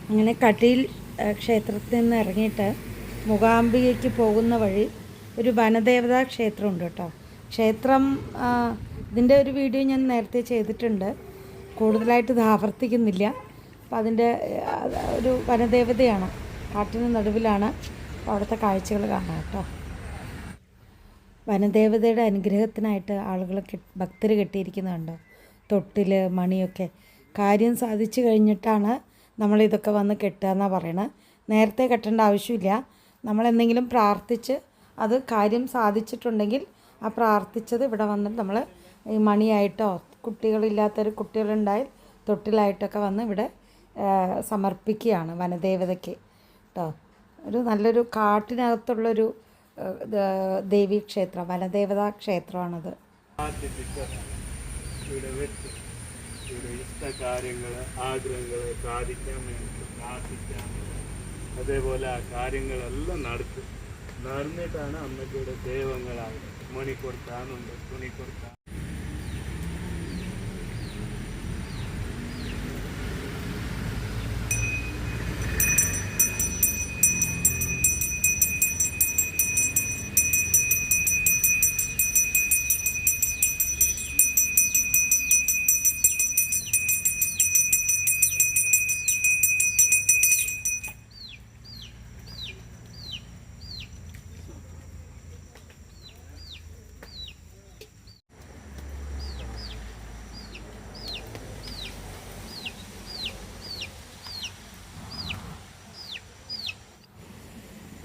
അങ്ങനെ കട്ടിയിൽ ക്ഷേത്രത്തിൽ നിന്ന് ഇറങ്ങിയിട്ട് മൂകാംബികയ്ക്ക് പോകുന്ന വഴി ഒരു വനദേവതാ ക്ഷേത്രമുണ്ട് കേട്ടോ. ക്ഷേത്രം ഇതിൻ്റെ ഒരു വീഡിയോ ഞാൻ നേരത്തെ ചെയ്തിട്ടുണ്ട്, കൂടുതലായിട്ട് ഇത് ആവർത്തിക്കുന്നില്ല. അപ്പോൾ അതിൻ്റെ ഒരു വനദേവതയാണ്, കാട്ടിന് നടുവിലാണ്. അപ്പോൾ അവിടുത്തെ കാഴ്ചകൾ കാണാം കേട്ടോ. വനദേവതയുടെ അനുഗ്രഹത്തിനായിട്ട് ആളുകൾ ഭക്തർ കെട്ടിയിരിക്കുന്നുണ്ടോ, തൊട്ടിൽ മണിയൊക്കെ. കാര്യം സാധിച്ചു കഴിഞ്ഞിട്ടാണ് നമ്മളിതൊക്കെ വന്ന് കെട്ടുക എന്നാണ് പറയണത്. നേരത്തെ കെട്ടേണ്ട ആവശ്യമില്ല. നമ്മളെന്തെങ്കിലും പ്രാർത്ഥിച്ച് അത് കാര്യം സാധിച്ചിട്ടുണ്ടെങ്കിൽ ആ പ്രാർത്ഥിച്ചത് ഇവിടെ വന്നിട്ട് നമ്മൾ ഈ മണിയായിട്ടോ, കുട്ടികളില്ലാത്തൊരു കുട്ടികളുണ്ടായാൽ തൊട്ടിലായിട്ടൊക്കെ വന്ന് ഇവിടെ സമർപ്പിക്കുകയാണ് വനദേവതയ്ക്ക് കേട്ടോ. ഒരു നല്ലൊരു കാട്ടിനകത്തുള്ളൊരു ദേവീക്ഷേത്രം, വനദേവതാ ക്ഷേത്രമാണത്. ഇവിടെ ഇഷ്ടകാര്യങ്ങൾ ആഗ്രഹങ്ങൾ സാധിക്കാൻ വേണ്ടി പ്രാർത്ഥിക്കാൻ, അതേപോലെ ആ കാര്യങ്ങളെല്ലാം നടന്നിട്ടാണ് അമ്മയ്ക്കിവിടെ ദൈവങ്ങളായത്. മണി കൊടുക്കാനുണ്ട്, തുണി കൊടുക്കാൻ.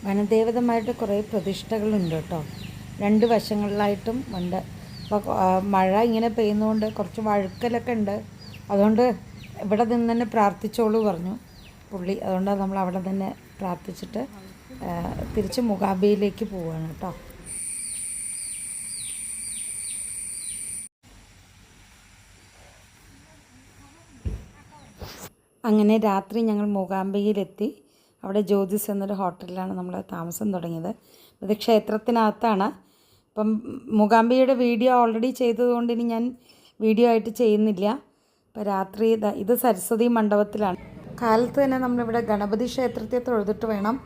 വനദേവതമായിട്ട് കുറേ പ്രതിഷ്ഠകളുണ്ട് കേട്ടോ, രണ്ട് വശങ്ങളിലായിട്ടും ഉണ്ട്. അപ്പോൾ മഴ ഇങ്ങനെ പെയ്യുന്നതുകൊണ്ട് കുറച്ച് വഴുക്കലൊക്കെ ഉണ്ട്. അതുകൊണ്ട് ഇവിടെ നിന്ന് തന്നെ പ്രാർത്ഥിച്ചോളൂ പറഞ്ഞു പുള്ളി. അതുകൊണ്ടാണ് നമ്മൾ അവിടെ തന്നെ പ്രാർത്ഥിച്ചിട്ട് തിരിച്ച് മൂകാംബികയിലേക്ക് പോവുകയാണ് കേട്ടോ. അങ്ങനെ രാത്രി ഞങ്ങൾ മൂകാംബികയിലെത്തി. അവിടെ ജ്യോതിസ് എന്നൊരു ഹോട്ടലിലാണ് നമ്മൾ താമസം തുടങ്ങിയത്. ഇത് ക്ഷേത്രത്തിനകത്താണ്. ഇപ്പം മൂകാംബികയുടെ വീഡിയോ ഓൾറെഡി ചെയ്തതുകൊണ്ട് ഇനി ഞാൻ വീഡിയോ ആയിട്ട് ചെയ്യുന്നില്ല. ഇപ്പോൾ രാത്രി ഇത് സരസ്വതി മണ്ഡപത്തിലാണ്. കാലത്ത് തന്നെ നമ്മളിവിടെ ഗണപതി ക്ഷേത്രത്തെ തൊഴുതിട്ട് വേണം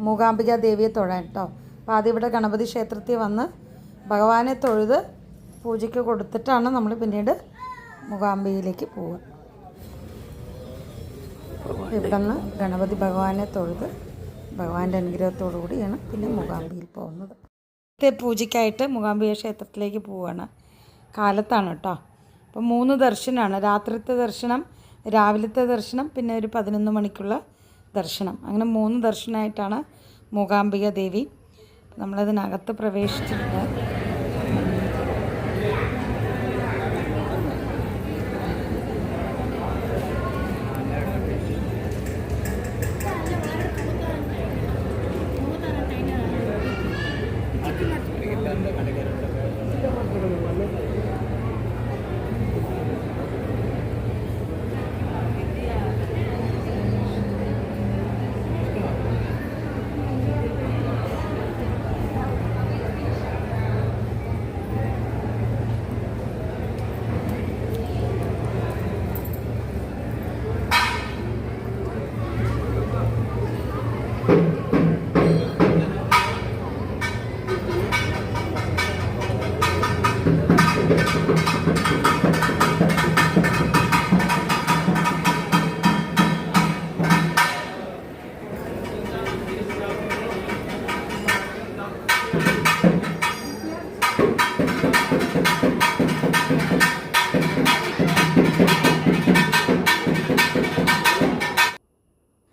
മൂകാംബിക ദേവിയെ തൊഴാൻ കേട്ടോ. അപ്പോൾ ആദ്യം ഇവിടെ ഗണപതി ക്ഷേത്രത്തിൽ വന്ന് ഭഗവാനെ തൊഴുത് പൂജയ്ക്ക് കൊടുത്തിട്ടാണ് നമ്മൾ പിന്നീട് മൂകാംബികയിലേക്ക് പോവുക. ഇവിടെ നിന്ന് ഗണപതി ഭഗവാനെ തൊഴുത് ഭഗവാന്റെ അനുഗ്രഹത്തോടു കൂടിയാണ് പിന്നെ മൂകാംബികയിൽ പോകുന്നത്. പൂജയ്ക്കായിട്ട് മൂകാംബിക ക്ഷേത്രത്തിലേക്ക് പോവുകയാണ്. കാലത്താണ് കേട്ടോ. അപ്പോൾ 3 ദർശനമാണ്. രാത്രിത്തെ ദർശനം, രാവിലത്തെ ദർശനം, പിന്നെ ഒരു 11 മണിക്കുള്ള ദർശനം. അങ്ങനെ 3 ദർശനമായിട്ടാണ് മൂകാംബിക ദേവി. നമ്മളതിനകത്ത് പ്രവേശിച്ചിട്ടുണ്ട്.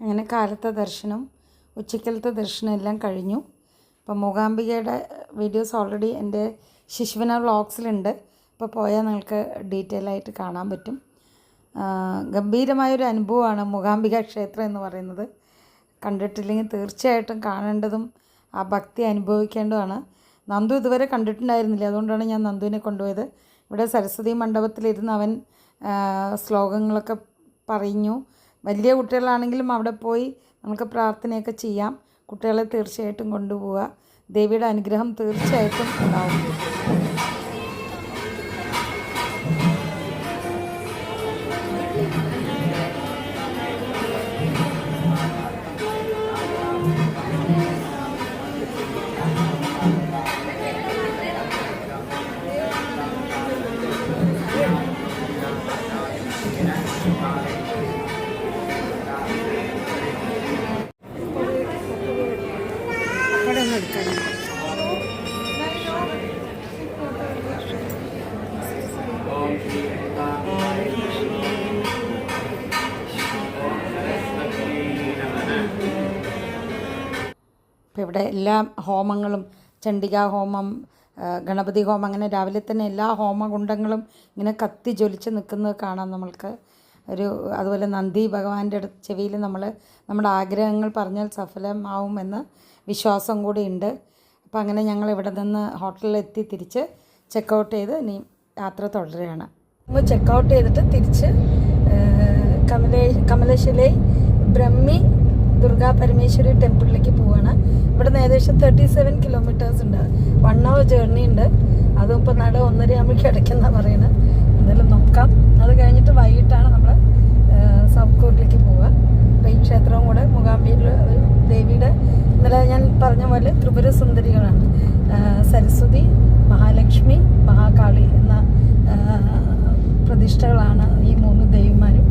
അങ്ങനെ കാലത്തെ ദർശനം, ഉച്ചക്കലത്തെ ദർശനം എല്ലാം കഴിഞ്ഞു. അപ്പോൾ മൂകാംബികയുടെ വീഡിയോസ് ഓൾറെഡി എൻ്റെ ശിശുവന വ്ളോഗ്സിലുണ്ട്. അപ്പോൾ പോയാൽ നിങ്ങൾക്ക് ഡീറ്റെയിൽ ആയിട്ട് കാണാൻ പറ്റും. ഗംഭീരമായൊരു അനുഭവമാണ് മൂകാംബിക ക്ഷേത്രം എന്ന് പറയുന്നത്. കണ്ടിട്ടില്ലെങ്കിൽ തീർച്ചയായിട്ടും കാണേണ്ടതും ആ ഭക്തി അനുഭവിക്കേണ്ടതാണ്. നന്ദു ഇതുവരെ കണ്ടിട്ടുണ്ടായിരുന്നില്ല, അതുകൊണ്ടാണ് ഞാൻ നന്ദുവിനെ കൊണ്ടുപോയത്. ഇവിടെ സരസ്വതി മണ്ഡപത്തിലിരുന്ന് അവൻ ശ്ലോകങ്ങളൊക്കെ പറഞ്ഞു. വലിയ കുട്ടികളാണെങ്കിലും അവിടെ പോയി നമുക്ക് പ്രാർത്ഥനയൊക്കെ ചെയ്യാം. കുട്ടികളെ തീർച്ചയായിട്ടും കൊണ്ടുപോവുക. ദേവിയുടെ അനുഗ്രഹം തീർച്ചയായിട്ടും ഉണ്ടാവും. അപ്പോൾ ഇവിടെ എല്ലാ ഹോമങ്ങളും, ചണ്ഡികാ ഹോമം, ഗണപതി ഹോമം, അങ്ങനെ രാവിലെ തന്നെ എല്ലാ ഹോമകുണ്ടങ്ങളും ഇങ്ങനെ കത്തി ജ്വലിച്ച് നിൽക്കുന്നത് കാണാം നമ്മൾക്ക്. അതുപോലെ നന്ദി ഭഗവാന്റെ ചെവിയിൽ നമ്മുടെ ആഗ്രഹങ്ങൾ പറഞ്ഞാൽ സഫലമാവുമെന്ന് വിശ്വാസം കൂടി ഉണ്ട്. അപ്പോൾ അങ്ങനെ ഞങ്ങൾ ഇവിടെ നിന്ന് ഹോട്ടലിലെത്തി തിരിച്ച് ചെക്കൗട്ട് ചെയ്ത് ഇനി യാത്ര തുടരുകയാണ്. നമ്മൾ ചെക്കൗട്ട് ചെയ്തിട്ട് തിരിച്ച് കമലശിലൈ ബ്രഹ്മി ദുർഗാ പരമേശ്വരി ടെമ്പിളിലേക്ക് പോവുകയാണ്. ഇവിടെ നിന്ന് ഏകദേശം 37 കിലോമീറ്റേഴ്സ് ഉണ്ട്. 1 hour ജേർണി ഉണ്ട്. അതും ഇപ്പോൾ 1:30 ആകുമ്പോഴേക്കും ഇടയ്ക്കെന്നാണ് പറയുന്നത്. എന്തായാലും നോക്കാം. അത് കഴിഞ്ഞിട്ട് വൈകിട്ടാണ് നമ്മൾ സൗത്ത് കോർട്ടിലേക്ക് പോവുക. അപ്പോൾ ഈ ക്ഷേത്രവും കൂടെ മൂകാംബികയിൽ ദേവിയുടെ ഇന്നലെ ഞാൻ പറഞ്ഞ പോലെ ത്രിപുര സുന്ദരികളാണ്. സരസ്വതി, മഹാലക്ഷ്മി, മഹാകാളി എന്ന പ്രതിഷ്ഠകളാണ് ഈ 3 ദേവിമാരും.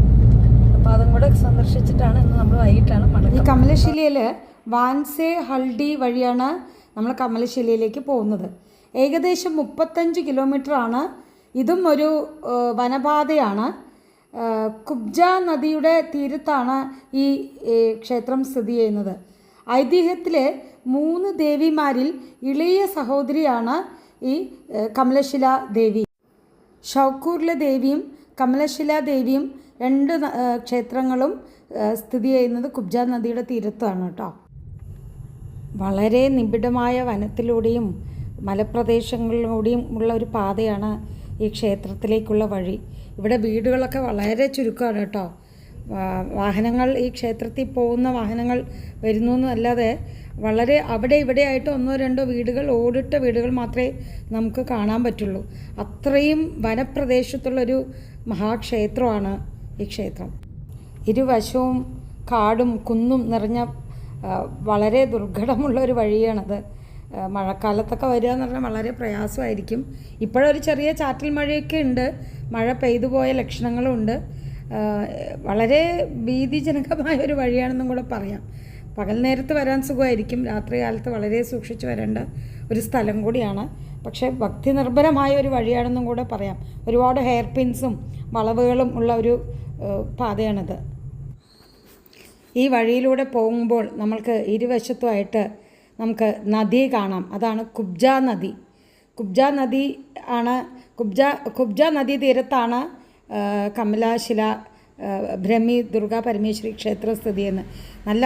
അപ്പോൾ അതും കൂടെ സന്ദർശിച്ചിട്ടാണ് ഇന്ന് നമ്മൾ വൈകിട്ടാണ് മടങ്ങുന്നത്. ഈ കമലശിലയിൽ വാൻസേ ഹൾഡി വഴിയാണ് നമ്മൾ കമലശിലയിലേക്ക് പോകുന്നത്. ഏകദേശം 35 കിലോമീറ്ററാണ്. ഇതും ഒരു വനപാതയാണ്. കുബ്ജ നദിയുടെ തീരത്താണ് ഈ ക്ഷേത്രം സ്ഥിതി ചെയ്യുന്നത്. ഐതിഹ്യത്തിലെ 3 ദേവിമാരിൽ ഇളയ സഹോദരിയാണ് ഈ കമലശില ദേവി. ഷൗക്കൂറിലെ ദേവിയും കമലശില ദേവിയും 2 ക്ഷേത്രങ്ങളും സ്ഥിതി ചെയ്യുന്നത് കുബ്ജ നദിയുടെ തീരത്താണ് കേട്ടോ. വളരെ നിബിഡമായ വനത്തിലൂടെയും മലപ്രദേശങ്ങളിലൂടെയും ഉള്ള ഒരു പാതയാണ് ഈ ക്ഷേത്രത്തിലേക്കുള്ള വഴി. ഇവിടെ വീടുകളൊക്കെ വളരെ ചുരുക്കമാണ് കേട്ടോ. വാഹനങ്ങൾ, ഈ ക്ഷേത്രത്തിൽ പോകുന്ന വാഹനങ്ങൾ വരുന്നു എന്നല്ലാതെ വളരെ അവിടെ ഇവിടെയായിട്ട് 1-2 വീടുകൾ, ഓടിട്ട വീടുകൾ മാത്രമേ നമുക്ക് കാണാൻ പറ്റുള്ളൂ. അത്രയും വനപ്രദേശത്തുള്ളൊരു മഹാക്ഷേത്രമാണ് ഈ ക്ഷേത്രം. ഇരുവശവും കാടും കുന്നും നിറഞ്ഞ വളരെ ദുർഘടമുള്ളൊരു വഴിയാണത്. മഴക്കാലത്തൊക്കെ വരിക എന്ന് പറഞ്ഞാൽ വളരെ പ്രയാസമായിരിക്കും. ഇപ്പോഴൊരു ചെറിയ ചാറ്റൽ മഴയൊക്കെ ഉണ്ട്. മഴ പെയ്തു പോയ ലക്ഷണങ്ങളുണ്ട്. വളരെ ഭീതിജനകമായ ഒരു വഴിയാണെന്നും കൂടെ പറയാം. പകൽ നേരത്ത് വരാൻ സുഖമായിരിക്കും. രാത്രി കാലത്ത് വളരെ സൂക്ഷിച്ച് വരേണ്ട ഒരു സ്ഥലം കൂടിയാണ്. പക്ഷേ ഭക്തി നിർഭരമായ ഒരു വഴിയാണെന്നും കൂടെ പറയാം. ഒരുപാട് ഹെയർ പിൻസും വളവുകളും ഉള്ള ഒരു പാതയാണിത്. ഈ വഴിയിലൂടെ പോകുമ്പോൾ നമ്മൾക്ക് ഇരുവശത്തുമായിട്ട് നമുക്ക് നദി കാണാം. അതാണ് കുബ്ജ നദി. കുബ്ജ നദീ തീരത്താണ് കമലശില ബ്രഹ്മി ദുർഗാ പരമേശ്വരി ക്ഷേത്രം സ്ഥിതി ചെയ്യുന്നത്. നല്ല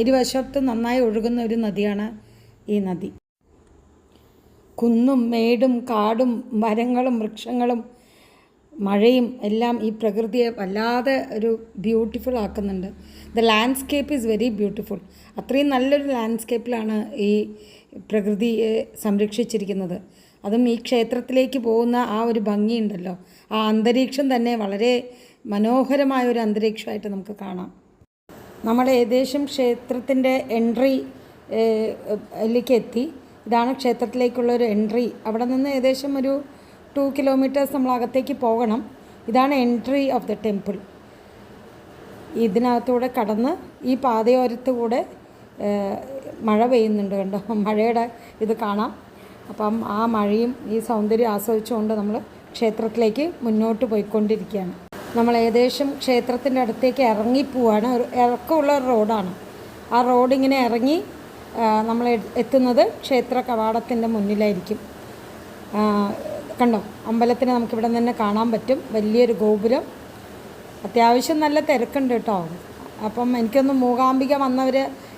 ഇരുവശത്തും നന്നായി ഒഴുകുന്ന ഒരു നദിയാണ് ഈ നദി. കുന്നും മേടും കാടും മരങ്ങളും വൃക്ഷങ്ങളും മഴയും എല്ലാം ഈ പ്രകൃതിയെ വല്ലാതെ ഒരു ബ്യൂട്ടിഫുൾ ആക്കുന്നുണ്ട്. The landscape is very beautiful. അത്രയും നല്ലൊരു ലാൻഡ്സ്കേപ്പിലാണ് ഈ പ്രകൃതിയെ സംരക്ഷിച്ചിരിക്കുന്നത്. അതും ഈ ക്ഷേത്രത്തിലേക്ക് പോകുന്ന ആ ഒരു ഭംഗിയുണ്ടല്ലോ, ആ അന്തരീക്ഷം തന്നെ വളരെ മനോഹരമായ ഒരു അന്തരീക്ഷമായിട്ട് നമുക്ക് കാണാം. നമ്മൾ ഏകദേശം ക്ഷേത്രത്തിൻ്റെ എൻട്രിയിലേക്ക് എത്തി. ഇതാണ് ക്ഷേത്രത്തിലേക്കുള്ളൊരു എൻട്രി. അവിടെ നിന്ന് ഏകദേശം ഒരു 2 കിലോമീറ്റേഴ്സ് നമ്മൾ അകത്തേക്ക് പോകണം. ഇതാണ് എൻട്രി ഓഫ് ദ ടെമ്പിൾ. ഇതിനകത്തൂടെ കടന്ന് ഈ പാതയോരത്തുകൂടെ മഴ പെയ്യുന്നുണ്ട് കണ്ടോ, മഴയുടെ ഇത് കാണാം. അപ്പം ആ മഴയും ഈ സൗന്ദര്യം ആസ്വദിച്ചുകൊണ്ട് നമ്മൾ ക്ഷേത്രത്തിലേക്ക് മുന്നോട്ട് പോയിക്കൊണ്ടിരിക്കുകയാണ്. നമ്മൾ ഏകദേശം ക്ഷേത്രത്തിൻ്റെ അടുത്തേക്ക് ഇറങ്ങിപ്പോവാണ്. ഇറക്കമുള്ള ഒരു റോഡാണ്. ആ റോഡിങ്ങനെ ഇറങ്ങി നമ്മൾ എത്തുന്നത് ക്ഷേത്ര കവാടത്തിൻ്റെ മുന്നിലായിരിക്കും. കണ്ടോ, അമ്പലത്തിന് നമുക്കിവിടെ തന്നെ കാണാൻ പറ്റും. വലിയൊരു ഗോപുരം. അത്യാവശ്യം നല്ല തിരക്കുണ്ട് കേട്ടോ. അപ്പം എനിക്കൊന്ന് മൂകാംബിക വന്നവർ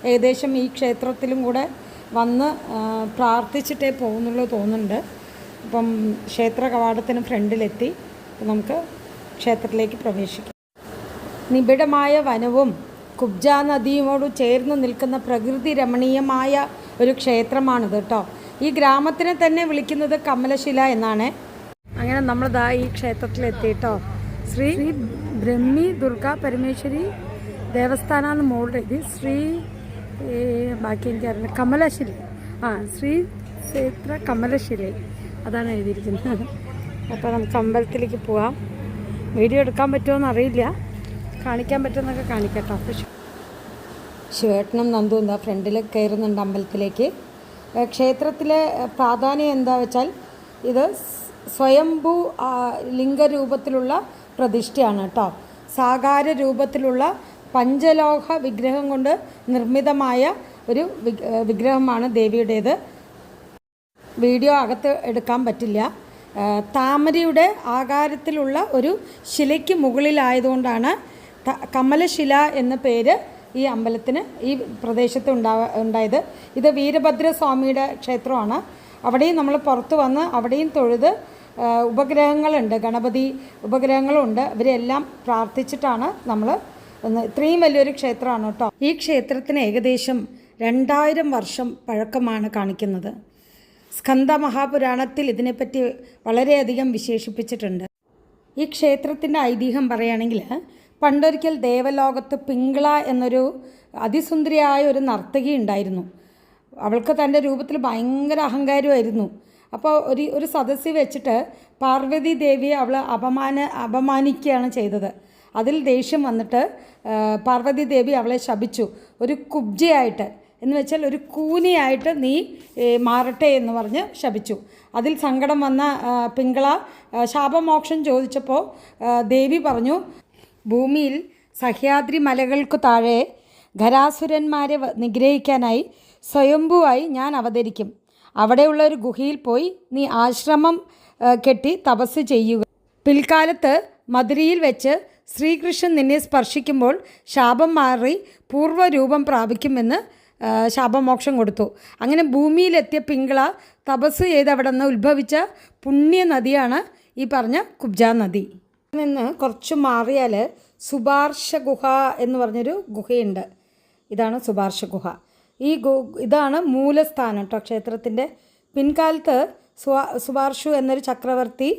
ഏകദേശം ഈ ക്ഷേത്രത്തിലും കൂടെ വന്ന് പ്രാർത്ഥിച്ചിട്ടേ പോകുന്നുള്ളൂ തോന്നുന്നുണ്ട്. അപ്പം ക്ഷേത്ര കവാടത്തിന് ഫ്രണ്ടിലെത്തി. നമുക്ക് ക്ഷേത്രത്തിലേക്ക് പ്രവേശിക്കാം. നിബിഡമായ വനവും കുബ്ജ നദിയോട് ചേർന്ന് നിൽക്കുന്ന പ്രകൃതി രമണീയമായ ഒരു ക്ഷേത്രമാണിത് കേട്ടോ. ഈ ഗ്രാമത്തിനെ തന്നെ വിളിക്കുന്നത് കമലശില എന്നാണ്. അങ്ങനെ നമ്മളിതാ ഈ ക്ഷേത്രത്തിലെത്തി കേട്ടോ. ശ്രീ ബ്രഹ്മി ദുർഗാ പരമേശ്വരി ദേവസ്ഥാനാന്ന് മോളുടെ ശ്രീ ബാക്കി എനിക്കറിയില്ല, കമലശില, ശ്രീ ക്ഷേത്ര കമലശില അതാണ് എഴുതിയിരിക്കുന്നത്. അപ്പോൾ നമുക്ക് അമ്പലത്തിലേക്ക് പോവാം. വീഡിയോ എടുക്കാൻ പറ്റുമോ അറിയില്ല, കാണിക്കാൻ പറ്റുമെന്നൊക്കെ കാണിക്കട്ടോ. അപ്പോൾ ശിവേട്ടനും നന്ദു എന്താ ഫ്രണ്ടിൽ കയറുന്നുണ്ട് അമ്പലത്തിലേക്ക്. ക്ഷേത്രത്തിലെ പ്രാധാന്യം എന്താ വെച്ചാൽ ഇത് സ്വയംഭൂ ലിംഗരൂപത്തിലുള്ള പ്രതിഷ്ഠയാണ് കേട്ടോ. സാകാര രൂപത്തിലുള്ള പഞ്ചലോഹ വിഗ്രഹം കൊണ്ട് നിർമ്മിതമായ ഒരു വിഗ്രഹമാണ് ദേവിയുടേത്. വീഡിയോ അകത്ത് എടുക്കാൻ പറ്റില്ല. താമരയുടെ ആകാരത്തിലുള്ള ഒരു ശിലയ്ക്ക് മുകളിലായതുകൊണ്ടാണ് കമലശില എന്ന പേര് ഈ അമ്പലത്തിന് ഈ പ്രദേശത്ത് ഉണ്ടായത്. ഇത് വീരഭദ്രസ്വാമിയുടെ ക്ഷേത്രമാണ്. അവിടെയും നമ്മൾ പുറത്ത് വന്ന് അവിടെയും തൊഴുത് ഉപഗ്രഹങ്ങളുണ്ട്, ഗണപതി ഉപഗ്രഹങ്ങളുണ്ട്. ഇവരെല്ലാം പ്രാർത്ഥിച്ചിട്ടാണ് നമ്മൾ ഇത്രയും വലിയൊരു ക്ഷേത്രമാണ് കേട്ടോ. ഈ ക്ഷേത്രത്തിന് ഏകദേശം 2000 വർഷം പഴക്കമാണ് കാണിക്കുന്നത്. സ്കന്ദ മഹാപുരാണത്തിൽ ഇതിനെപ്പറ്റി വളരെയധികം വിശേഷിപ്പിച്ചിട്ടുണ്ട്. ഈ ക്ഷേത്രത്തിൻ്റെ ഐതിഹ്യം പറയുകയാണെങ്കിൽ പണ്ടൊരിക്കൽ ദേവലോകത്ത് പിങ്കള എന്നൊരു അതിസുന്ദരിയായ ഒരു നർത്തകി ഉണ്ടായിരുന്നു. അവൾക്ക് തൻ്റെ രൂപത്തിൽ ഭയങ്കര അഹങ്കാരമായിരുന്നു. അപ്പോൾ ഒരു സദസ്സിൽ വെച്ചിട്ട് പാർവതി ദേവിയെ അവൾ അപമാനിക്കുകയാണ് ചെയ്തത്. അതിൽ ദേഷ്യം വന്നിട്ട് പാർവതി ദേവി അവളെ ശപിച്ചു. ഒരു കുബ്ജയായിട്ട് എന്ന് വെച്ചാൽ ഒരു കൂനിയായിട്ട് നീ മാറട്ടെ എന്ന് പറഞ്ഞ് ശപിച്ചു. അതിൽ സങ്കടം വന്ന പിങ്കള ശാപമോക്ഷം ചോദിച്ചപ്പോൾ ദേവി പറഞ്ഞു, ഭൂമിയിൽ സഹ്യാദ്രി മലകൾക്ക് താഴെ ഖരാസുരന്മാരെ നിഗ്രഹിക്കാനായി സ്വയംഭുവായി ഞാൻ അവതരിക്കും. അവിടെയുള്ള ഒരു ഗുഹയിൽ പോയി നീ ആശ്രമം കെട്ടി തപസ് ചെയ്യുക. പിൽക്കാലത്ത് മധുരയിൽ വെച്ച് ശ്രീകൃഷ്ണൻ നിന്നെ സ്പർശിക്കുമ്പോൾ ശാപം മാറി പൂർവ്വരൂപം പ്രാപിക്കുമെന്ന് ശാപമോക്ഷം കൊടുത്തു. അങ്ങനെ ഭൂമിയിലെത്തിയ പിങ്കള തപസ് ചെയ്ത് അവിടെ നിന്ന് ഉത്ഭവിച്ച പുണ്യ നദിയാണ് ഈ പറഞ്ഞ കുബ്ജാ നദി. നിന്ന് കുറച്ച് മാറിയാൽ സുബാർശ ഗുഹ എന്ന് പറഞ്ഞൊരു ഗുഹയുണ്ട്. ഇതാണ് സുബാർശ ഗുഹ. ഇതാണ് മൂലസ്ഥാനം കേട്ടോ ക്ഷേത്രത്തിൻ്റെ. പിൻകാലത്ത് സുബാർഷു എന്നൊരു ചക്രവർത്തി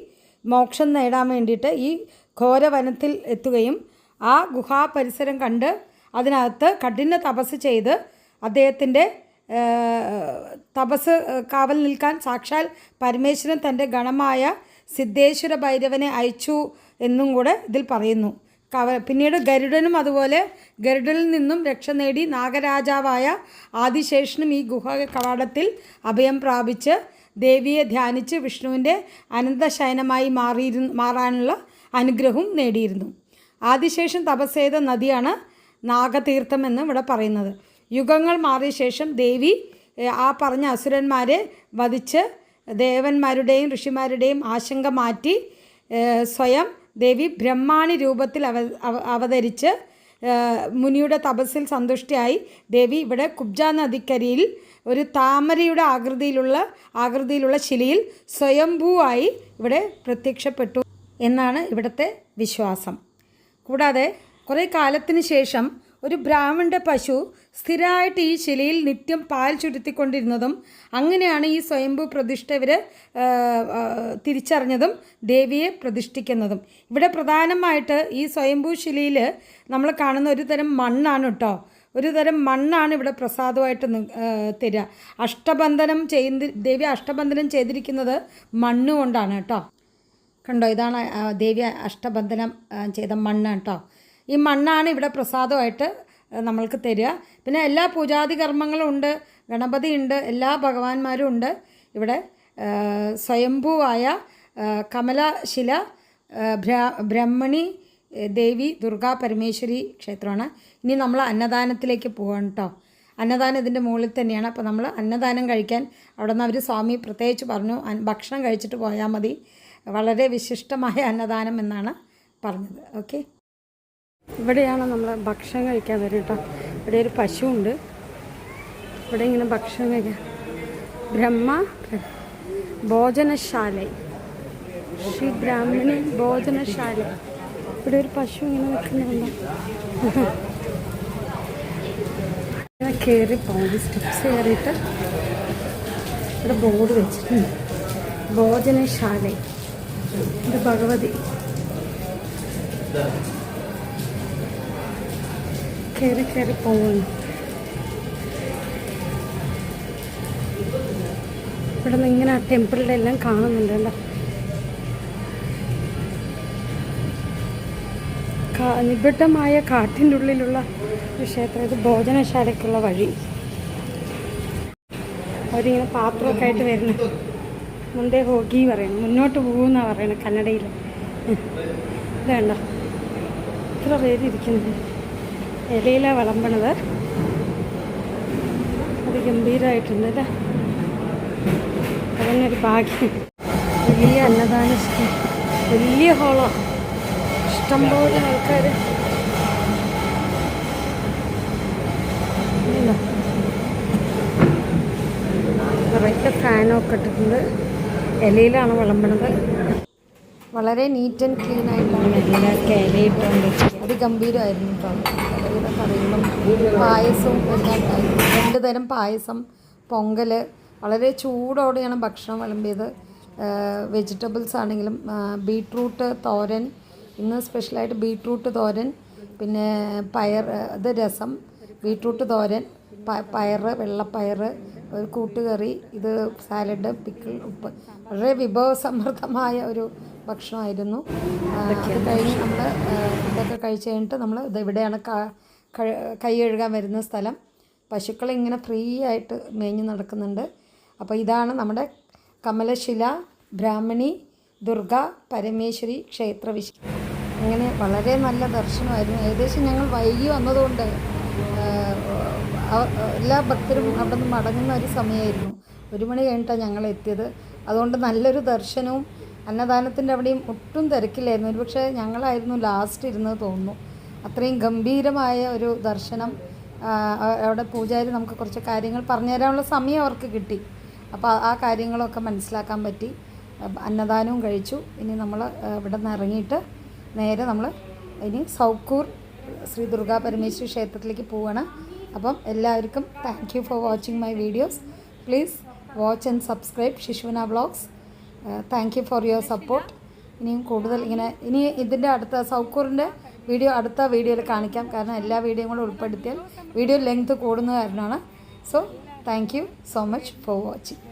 മോക്ഷം നേടാൻ വേണ്ടിയിട്ട് ഈ ഘോരവനത്തിൽ എത്തുകയും ആ ഗുഹാ പരിസരം കണ്ട് അതിനകത്ത് കഠിന തപസ് ചെയ്ത് അദ്ദേഹത്തിൻ്റെ തപസ് കാവൽ നിൽക്കാൻ സാക്ഷാൽ പരമേശ്വരൻ തൻ്റെ ഗണമായ സിദ്ധേശ്വര ഭൈരവനെ അയച്ചു എന്നും കൂടെ ഇതിൽ പറയുന്നു. പിന്നീട് ഗരുഡനും അതുപോലെ ഗരുഡനിൽ നിന്നും രക്ഷ നേടി നാഗരാജാവായ ആദിശേഷനും ഈ ഗുഹ കവാടത്തിൽ അഭയം പ്രാപിച്ച് ദേവിയെ ധ്യാനിച്ച് വിഷ്ണുവിൻ്റെ അനന്തശയനമായി മാറാനുള്ള അനുഗ്രഹവും നേടിയിരുന്നു. ആദിശേഷൻ തപസ് ചെയ്ത നദിയാണ് നാഗതീർത്ഥം എന്ന് ഇവിടെ പറയുന്നത്. യുഗങ്ങൾ മാറിയ ശേഷം ദേവി ആ പറഞ്ഞ അസുരന്മാരെ വധിച്ച് ദേവന്മാരുടെയും ഋഷിമാരുടെയും ആശങ്ക മാറ്റി സ്വയം ദേവി ബ്രഹ്മാണി രൂപത്തിൽ അവതരിച്ച് മുനിയുടെ തപസ്സിൽ സന്തുഷ്ടിയായി ദേവി ഇവിടെ കുബ്ജാ നദിക്കരിയിൽ ഒരു താമരയുടെ ആകൃതിയിലുള്ള ശിലയിൽ സ്വയംഭൂവായി ഇവിടെ പ്രത്യക്ഷപ്പെട്ടു എന്നാണ് ഇവിടുത്തെ വിശ്വാസം. കൂടാതെ കുറേ കാലത്തിന് ശേഷം ഒരു ബ്രാഹ്മണൻ്റെ പശു സ്ഥിരമായിട്ട് ഈ ശിലയിൽ നിത്യം പാൽ ചുരുത്തിക്കൊണ്ടിരുന്നതും അങ്ങനെയാണ് ഈ സ്വയംഭൂ പ്രതിഷ്ഠ ഇവർ തിരിച്ചറിഞ്ഞതും ദേവിയെ പ്രതിഷ്ഠിക്കുന്നതും. ഇവിടെ പ്രധാനമായിട്ട് ഈ സ്വയംഭൂ ശിലയിൽ നമ്മൾ കാണുന്ന ഒരു തരം മണ്ണാണ് കേട്ടോ. ഒരു തരം മണ്ണാണ് ഇവിടെ പ്രസാദമായിട്ട് തരിക. ദേവി അഷ്ടബന്ധനം ചെയ്തിരിക്കുന്നത് മണ്ണ് കൊണ്ടാണ് കേട്ടോ. കണ്ടോ, ഇതാണ് ദേവി അഷ്ടബന്ധനം ചെയ്ത മണ്ണ് കേട്ടോ. ഈ മണ്ണാണ് ഇവിടെ പ്രസാദമായിട്ട് നമ്മൾക്ക് തരിക. പിന്നെ എല്ലാ പൂജാതി കർമ്മങ്ങളും ഉണ്ട്, ഗണപതി ഉണ്ട്, എല്ലാ ഭഗവാന്മാരും ഉണ്ട്. ഇവിടെ സ്വയംഭൂവായ കമലശില ബ്രഹ്മണി ദേവി ദുർഗാ പരമേശ്വരി ക്ഷേത്രമാണ്. ഇനി നമ്മൾ അന്നദാനത്തിലേക്ക് പോകാം കേട്ടോ. അന്നദാനം ഇതിൻ്റെ മുകളിൽ തന്നെയാണ്. അപ്പോൾ നമ്മൾ അന്നദാനം കഴിക്കാൻ അവിടെ നിന്ന് അവർ സ്വാമി പ്രത്യേകിച്ച് പറഞ്ഞു, ഭക്ഷണം കഴിച്ചിട്ട് പോയാൽ മതി, വളരെ വിശിഷ്ടമായ അന്നദാനം എന്നാണ് പറഞ്ഞത്. ഓക്കെ, ഇവിടെയാണ് നമ്മൾ ഭക്ഷണം കഴിക്കാൻ വരും കേട്ടോ. ഇവിടെ ഒരു പശുവുണ്ട്, ഇവിടെ ഇങ്ങനെ ഭക്ഷണം കഴിക്കാൻ. ബ്രഹ്മ ഭോജനശാല, ശ്രീ ബ്രാഹ്മണി ഭോജനശാല. ഇവിടെ ഒരു പശു ഇങ്ങനെ നിൽക്കുന്നുണ്ട്. ഇങ്ങനെ കയറി പോകും, സ്റ്റെപ്സ് കയറിയിട്ട് ഇവിടെ ബോർഡ് വെച്ചിട്ടുണ്ട്, ഭോജനശാല. ഇത് ഭഗവതി. കയറി പോകുന്നു. ഇവിടെ നിന്ന് ഇങ്ങനെ ആ ടെമ്പിളിൻ്റെ എല്ലാം കാണുന്നുണ്ട് കേട്ടോ. നിബിഡമായ കാട്ടിൻ്റെ ഉള്ളിലുള്ള ഒരു ക്ഷേത്രം. ഇത് ഭോജനശാലയ്ക്കുള്ള വഴി. അവരിങ്ങനെ പാത്രമൊക്കെ ആയിട്ട് വരുന്നു. മുന്തേ ഹോഗി പറയണം, മുന്നോട്ട് പോകുമെന്നാണ് പറയണത് കന്നഡയിൽ. ഇത് കണ്ടോ, ഇത്ര പേര് ഇരിക്കുന്നത്. ഇലയിലാണ് വിളമ്പണത്. അതിഗംഭീരമായിട്ടുണ്ട് അല്ലേ? അതിനൊരു ഭാഗ്യം. വലിയ അന്നദാന വലിയ ഹോളാണ്, ഇഷ്ടംപോലെ ആൾക്കാർ. നിറയെ ഫാനൊക്കെ ഇട്ടിട്ടുണ്ട്. ഇലയിലാണ് വിളമ്പണത്. വളരെ നീറ്റ് ആൻഡ് ക്ലീൻ ആയിട്ടാണ് എല്ലാവർക്കും ഇലയിട്ടുകൊണ്ട്. അതിഗംഭീരമായിരുന്നു കേട്ടോ. പലവിധ കറികളും പായസവും എല്ലാം ഉണ്ടായിരുന്നു. 2 തരം പായസം, പൊങ്കൽ. വളരെ ചൂടോടെയാണ് ഭക്ഷണം വിളമ്പിയത്. വെജിറ്റബിൾസ് ആണെങ്കിലും ബീട്രൂട്ട് തോരൻ, ഇന്ന് സ്പെഷ്യലായിട്ട് ബീട്രൂട്ട് തോരൻ, പിന്നെ രസം, ബീട്രൂട്ട് തോരൻ, പയർ, വെള്ളപ്പയർ, ഒരു കൂട്ടുകറി, ഇത് സാലഡ്, പിക്കിൾ, ഉപ്പ്. വളരെ വിഭവസമൃദ്ധമായ ഒരു ഭക്ഷണമായിരുന്നു. അത് കഴിഞ്ഞ് നമ്മൾ ഇതൊക്കെ കഴിച്ച് കഴിഞ്ഞിട്ട് നമ്മൾ ഇവിടെയാണ് കൈ കഴുകാൻ വരുന്ന സ്ഥലം. പശുക്കളെ ഇങ്ങനെ ഫ്രീ ആയിട്ട് മേഞ്ഞ് നടക്കുന്നുണ്ട്. അപ്പോൾ ഇതാണ് നമ്മുടെ കമലശില ബ്രാഹ്മണി ദുർഗ പരമേശ്വരി ക്ഷേത്ര അങ്ങനെ വളരെ നല്ല ദർശനമായിരുന്നു. ഏകദേശം ഞങ്ങൾ വൈകി വന്നതുകൊണ്ട് എല്ലാ ഭക്തരും അവിടെ നിന്ന് മടങ്ങുന്ന ഒരു സമയമായിരുന്നു. 1 മണി കഴിഞ്ഞിട്ടാണ് ഞങ്ങൾ എത്തിയത്. അതുകൊണ്ട് നല്ലൊരു ദർശനവും അന്നദാനത്തിൻ്റെ അവിടെയും ഒട്ടും തിരക്കില്ലായിരുന്നു. ഒരുപക്ഷെ ഞങ്ങളായിരുന്നു ലാസ്റ്റ് ഇരുന്നത് തോന്നുന്നു. അത്രയും ഗംഭീരമായ ഒരു ദർശനം. അവിടെ പൂജാരി നമുക്ക് കുറച്ച് കാര്യങ്ങൾ പറഞ്ഞു തരാനുള്ള സമയം അവർക്ക് കിട്ടി. അപ്പോൾ ആ കാര്യങ്ങളൊക്കെ മനസ്സിലാക്കാൻ പറ്റി. അന്നദാനവും കഴിച്ചു. ഇനി നമ്മൾ ഇവിടെ നിന്ന് ഇറങ്ങിയിട്ട് നേരെ നമ്മൾ ഇനി സൗക്കൂർ ശ്രീ ദുർഗാ പരമേശ്വരി ക്ഷേത്രത്തിലേക്ക് പോവുകയാണ്. അപ്പം എല്ലാവർക്കും thank you for watching my videos. Please watch and subscribe Shishuvana vlogs. Thank you for your support. ഇനിയും കൂടുതൽ ഇനി ഇതിൻ്റെ അടുത്ത സൗക്കൂറിൻ്റെ അടുത്ത വീഡിയോയിൽ കാണിക്കാം. കാരണം എല്ലാ വീഡിയോയും കൂടെ ഉൾപ്പെടുത്തിയാൽ വീഡിയോ ലെങ്ത് കൂടുന്ന കാരണമാണ്. So thank you so much for watching.